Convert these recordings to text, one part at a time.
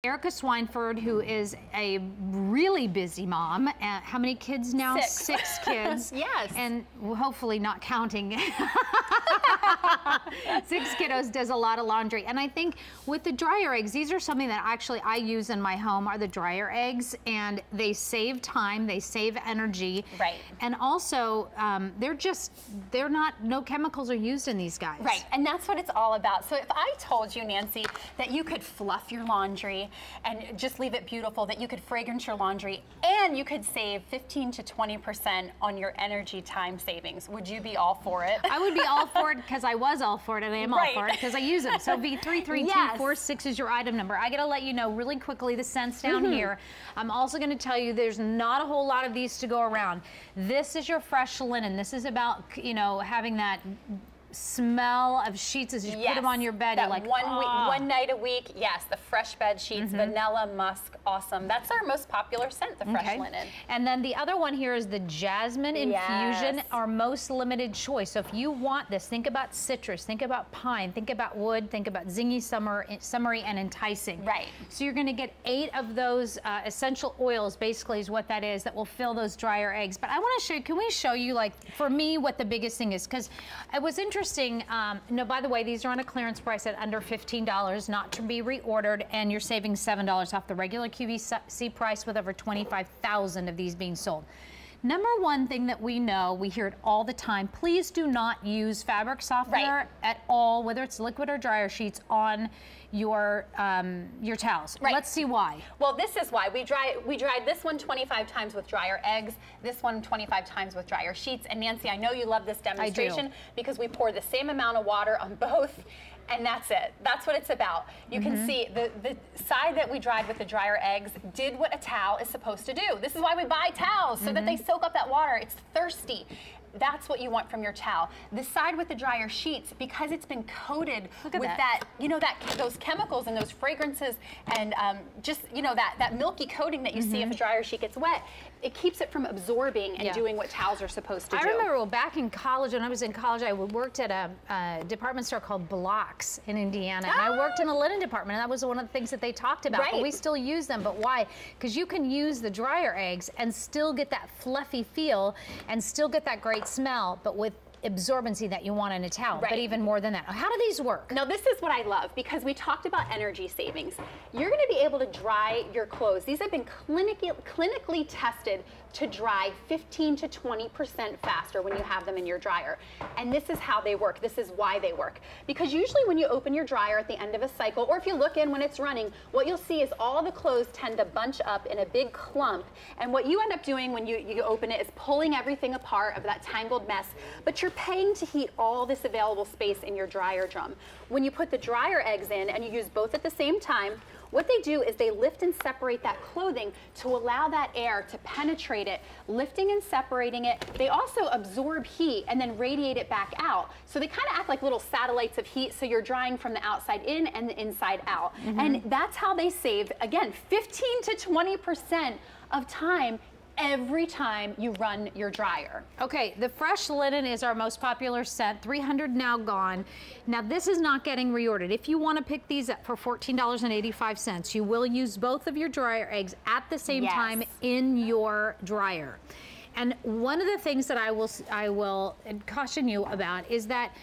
Erica Swineford, who is a really busy mom. How many kids now? 6. 6 kids. Yes. And hopefully not counting. 6 kiddos, does a lot of laundry. And I think with the dryer eggs, these are something that actually I use in my home, are the dryer eggs. And they save time, they save energy. Right. And also, no chemicals are used in these guys. Right, and that's what it's all about. So if I told you, Nancy, that you could fluff your laundry and just leave it beautiful, that you could fragrance your laundry, and you could save 15 to 20% on your energy time savings, would you be all for it? I would be all for it because I was all for it, and I am all for it because I use them. So V33246 is your item number. I got to let you know really quickly the scents down here. I'm also going to tell you there's not a whole lot of these to go around. This is your fresh linen. This is about, you know, having that smell of sheets as you put them on your bed. That you're like, one night a week, yes, the fresh bed sheets, vanilla, musk, awesome. That's our most popular scent, the fresh linen. And then the other one here is the jasmine infusion, our most limited choice. So if you want this, think about citrus, think about pine, think about wood, think about zingy, summery, and enticing. Right. So you're going to get 8 of those essential oils, basically is what that is, that will fill those dryer eggs. But I want to show you, can we show you, like, for me, what the biggest thing is? Because it was interesting. No, by the way, these are on a clearance price at under $15, not to be reordered, and you're saving $7 off the regular QVC price with over 25,000 of these being sold. Number one thing that we know, we hear it all the time, please do not use fabric softener at all, whether it's liquid or dryer sheets, on your towels. Let's see why. Well, this is why. We dried this one 25 times with dryer eggs, this one 25 times with dryer sheets. And Nancy, I know you love this demonstration because we pour the same amount of water on both. And that's it. That's what it's about. You can see the side that we dried with the dryer eggs did what a towel is supposed to do. This is why we buy towels, so that they soak up that water. It's thirsty. That's what you want from your towel. The side with the dryer sheets, because it's been coated with that, you know, those chemicals and those fragrances, and just, you know, that milky coating that you see if a dryer sheet gets wet, it keeps it from absorbing and doing what towels are supposed to do. I remember back in college, when I was in college, I worked at a department store called Blocks in Indiana, and I worked in the linen department, and that was one of the things that they talked about. But we still use them. But why? Because you can use the dryer eggs and still get that fluffy feel and still get that great smell, but with absorbency that you want in a towel, but even more than that. How do these work? Now, this is what I love, because we talked about energy savings. You're going to be able to dry your clothes. These have been clinically tested to dry 15 to 20% faster when you have them in your dryer. And this is how they work. This is why they work. Because usually when you open your dryer at the end of a cycle, or if you look in when it's running, what you'll see is all the clothes tend to bunch up in a big clump. And what you end up doing when you open it is pulling everything apart of that tangled mess. But you're paying to heat all this available space in your dryer drum. When you put the dryer eggs in and you use both at the same time, what they do is they lift and separate that clothing to allow that air to penetrate it, lifting and separating it. They also absorb heat and then radiate it back out. So they kind of act like little satellites of heat, so you're drying from the outside in and the inside out. And that's how they save, again, 15 to 20% of time every time you run your dryer. Okay, the fresh linen is our most popular scent, 300 now gone. Now this is not getting reordered. If you want to pick these up for $14.85, you will use both of your dryer eggs at the same time in your dryer. And one of the things that I will caution you about is that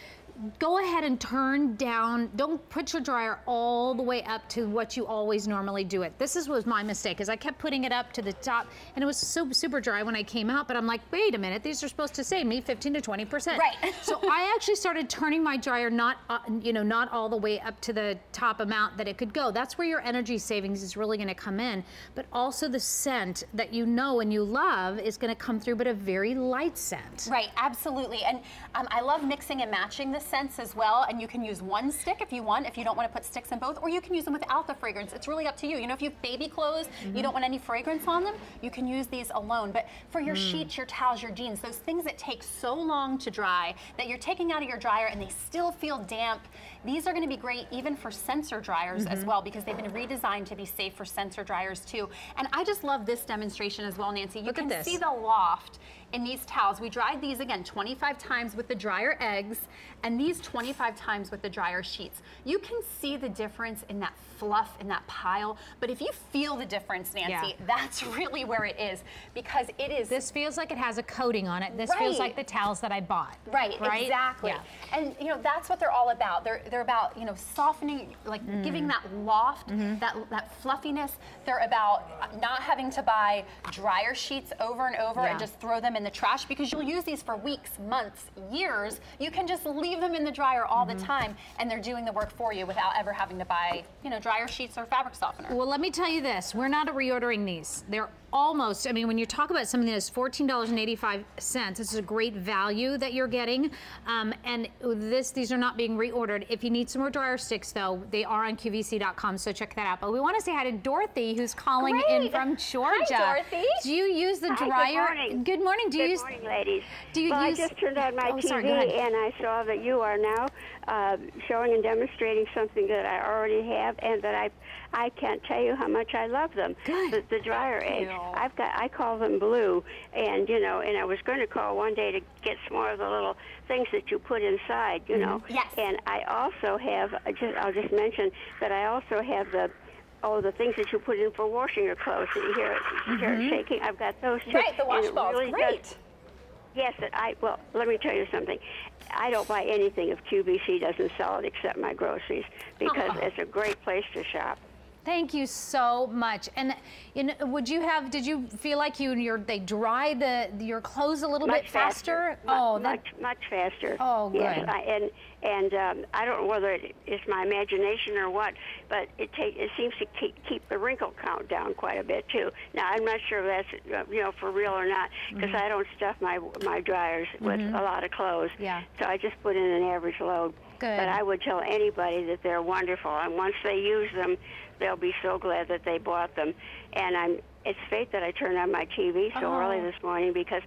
go ahead and turn down, don't put your dryer all the way up to what you always normally do it. This was my mistake, because I kept putting it up to the top, and it was so super dry when I came out, but I'm like, wait a minute, these are supposed to save me 15 to 20%. Right. So I actually started turning my dryer not all the way up to the top amount that it could go. That's where your energy savings is really gonna come in, but also the scent that you know and you love is gonna come through, but a very light scent. Right, absolutely. And I love mixing and matching this scents as well, and you can use one stick if you want, if you don't want to put sticks in both, or you can use them without the fragrance. It's really up to you. You know, if you have baby clothes, you don't want any fragrance on them, you can use these alone. But for your sheets, your towels, your jeans, those things that take so long to dry that you're taking out of your dryer and they still feel damp, these are going to be great even for sensor dryers as well, because they've been redesigned to be safe for sensor dryers too. And I just love this demonstration as well, Nancy. You can see the loft in these towels. We dried these again 25 times with the dryer eggs and these 25 times with the dryer sheets. You can see the difference in that fluff in that pile, but if you feel the difference, Nancy, that's really where it is, because it is. This feels like it has a coating on it. This feels like the towels that I bought. Right, exactly. Yeah. And you know, that's what they're all about. They're about, you know, softening, like giving that loft, that fluffiness. They're about not having to buy dryer sheets over and over and just throw them in the trash, because you'll use these for weeks, months, years. You can just leave them in the dryer all the time, and they're doing the work for you without ever having to buy, you know, dryer sheets or fabric softener. Well, let me tell you this. We're not reordering these. They're almost, I mean, when you talk about something that's $14.85, this is a great value that you're getting. And these are not being reordered. If you need some more dryer sticks, though, they are on QVC.com, so check that out. But we want to say hi to Dorothy, who's calling in from Georgia. Hi, Dorothy. Do you use the dryer? Good morning. Good morning. Good morning, ladies. Do you use? I just turned on my TV, sorry, go ahead. and I saw that you are now showing and demonstrating something that I already have, and that I can't tell you how much I love them. Good. The dryer eggs. you. I call them blue, and you know, and I was going to call one day to get some more of the little things that you put inside, you know. Yes. And I also have. I'll just mention that I also have the things that you put in for washing your clothes. You hear it shaking. I've got those too. Right, the wash And it balls. really Great. does. Yes, well, let me tell you something. I don't buy anything if QVC doesn't sell it except my groceries, because it's a great place to shop. Thank you so much. And you know, did you feel like they dried your clothes a little bit faster? Much faster. Oh, good. Yes, I don't know whether it's my imagination or what, but it seems to keep the wrinkle count down quite a bit too. Now I'm not sure if that's for real or not, because I don't stuff my dryers with a lot of clothes. Yeah. So I just put in an average load. Good. But I would tell anybody that they're wonderful, and once they use them, they'll be so glad that they bought them. And it's fate that I turned on my TV so early this morning, because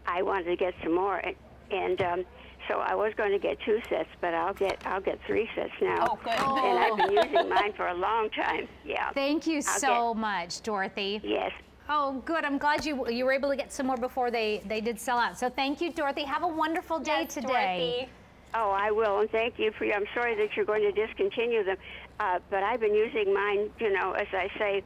I wanted to get some more, and so I was going to get 2 sets, but I'll get 3 sets now. Oh, good. And I've been using mine for a long time. Yeah. Thank you so much, Dorothy. Yes. Oh, good. I'm glad you were able to get some more before they did sell out. So thank you, Dorothy. Have a wonderful day today. Dorothy. Oh, I will, and thank you for. I'm sorry that you're going to discontinue them, but I've been using mine, as I say,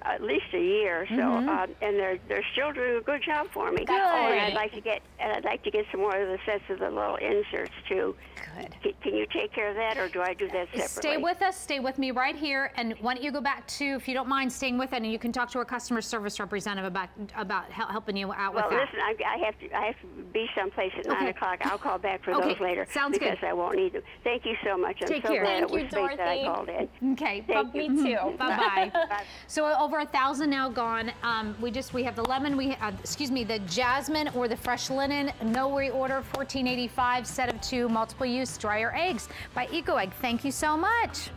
at least a year. So, and they're still doing a good job for me. Good. And I'd like to get some more of the sets of the little inserts too. Good. Can you take care of that, or do I do that separately? Stay with us. Stay with me right here. And why don't you go back to, if you don't mind staying with it, and you can talk to our customer service representative about helping you out with that. Well, listen, I have to be someplace at 9 o'clock. I'll call back for those later. Sounds good. Because I won't need them. Thank you so much. I'm Take so care. glad Thank it was you, fate that I Dorothy. called in. Okay. Me too. Bye-bye. So over 1,000 now gone. We have the lemon, the jasmine or the fresh linen, no reorder, $14.85, set of 2, multiple use dryer eggs by EcoEgg. Thank you so much.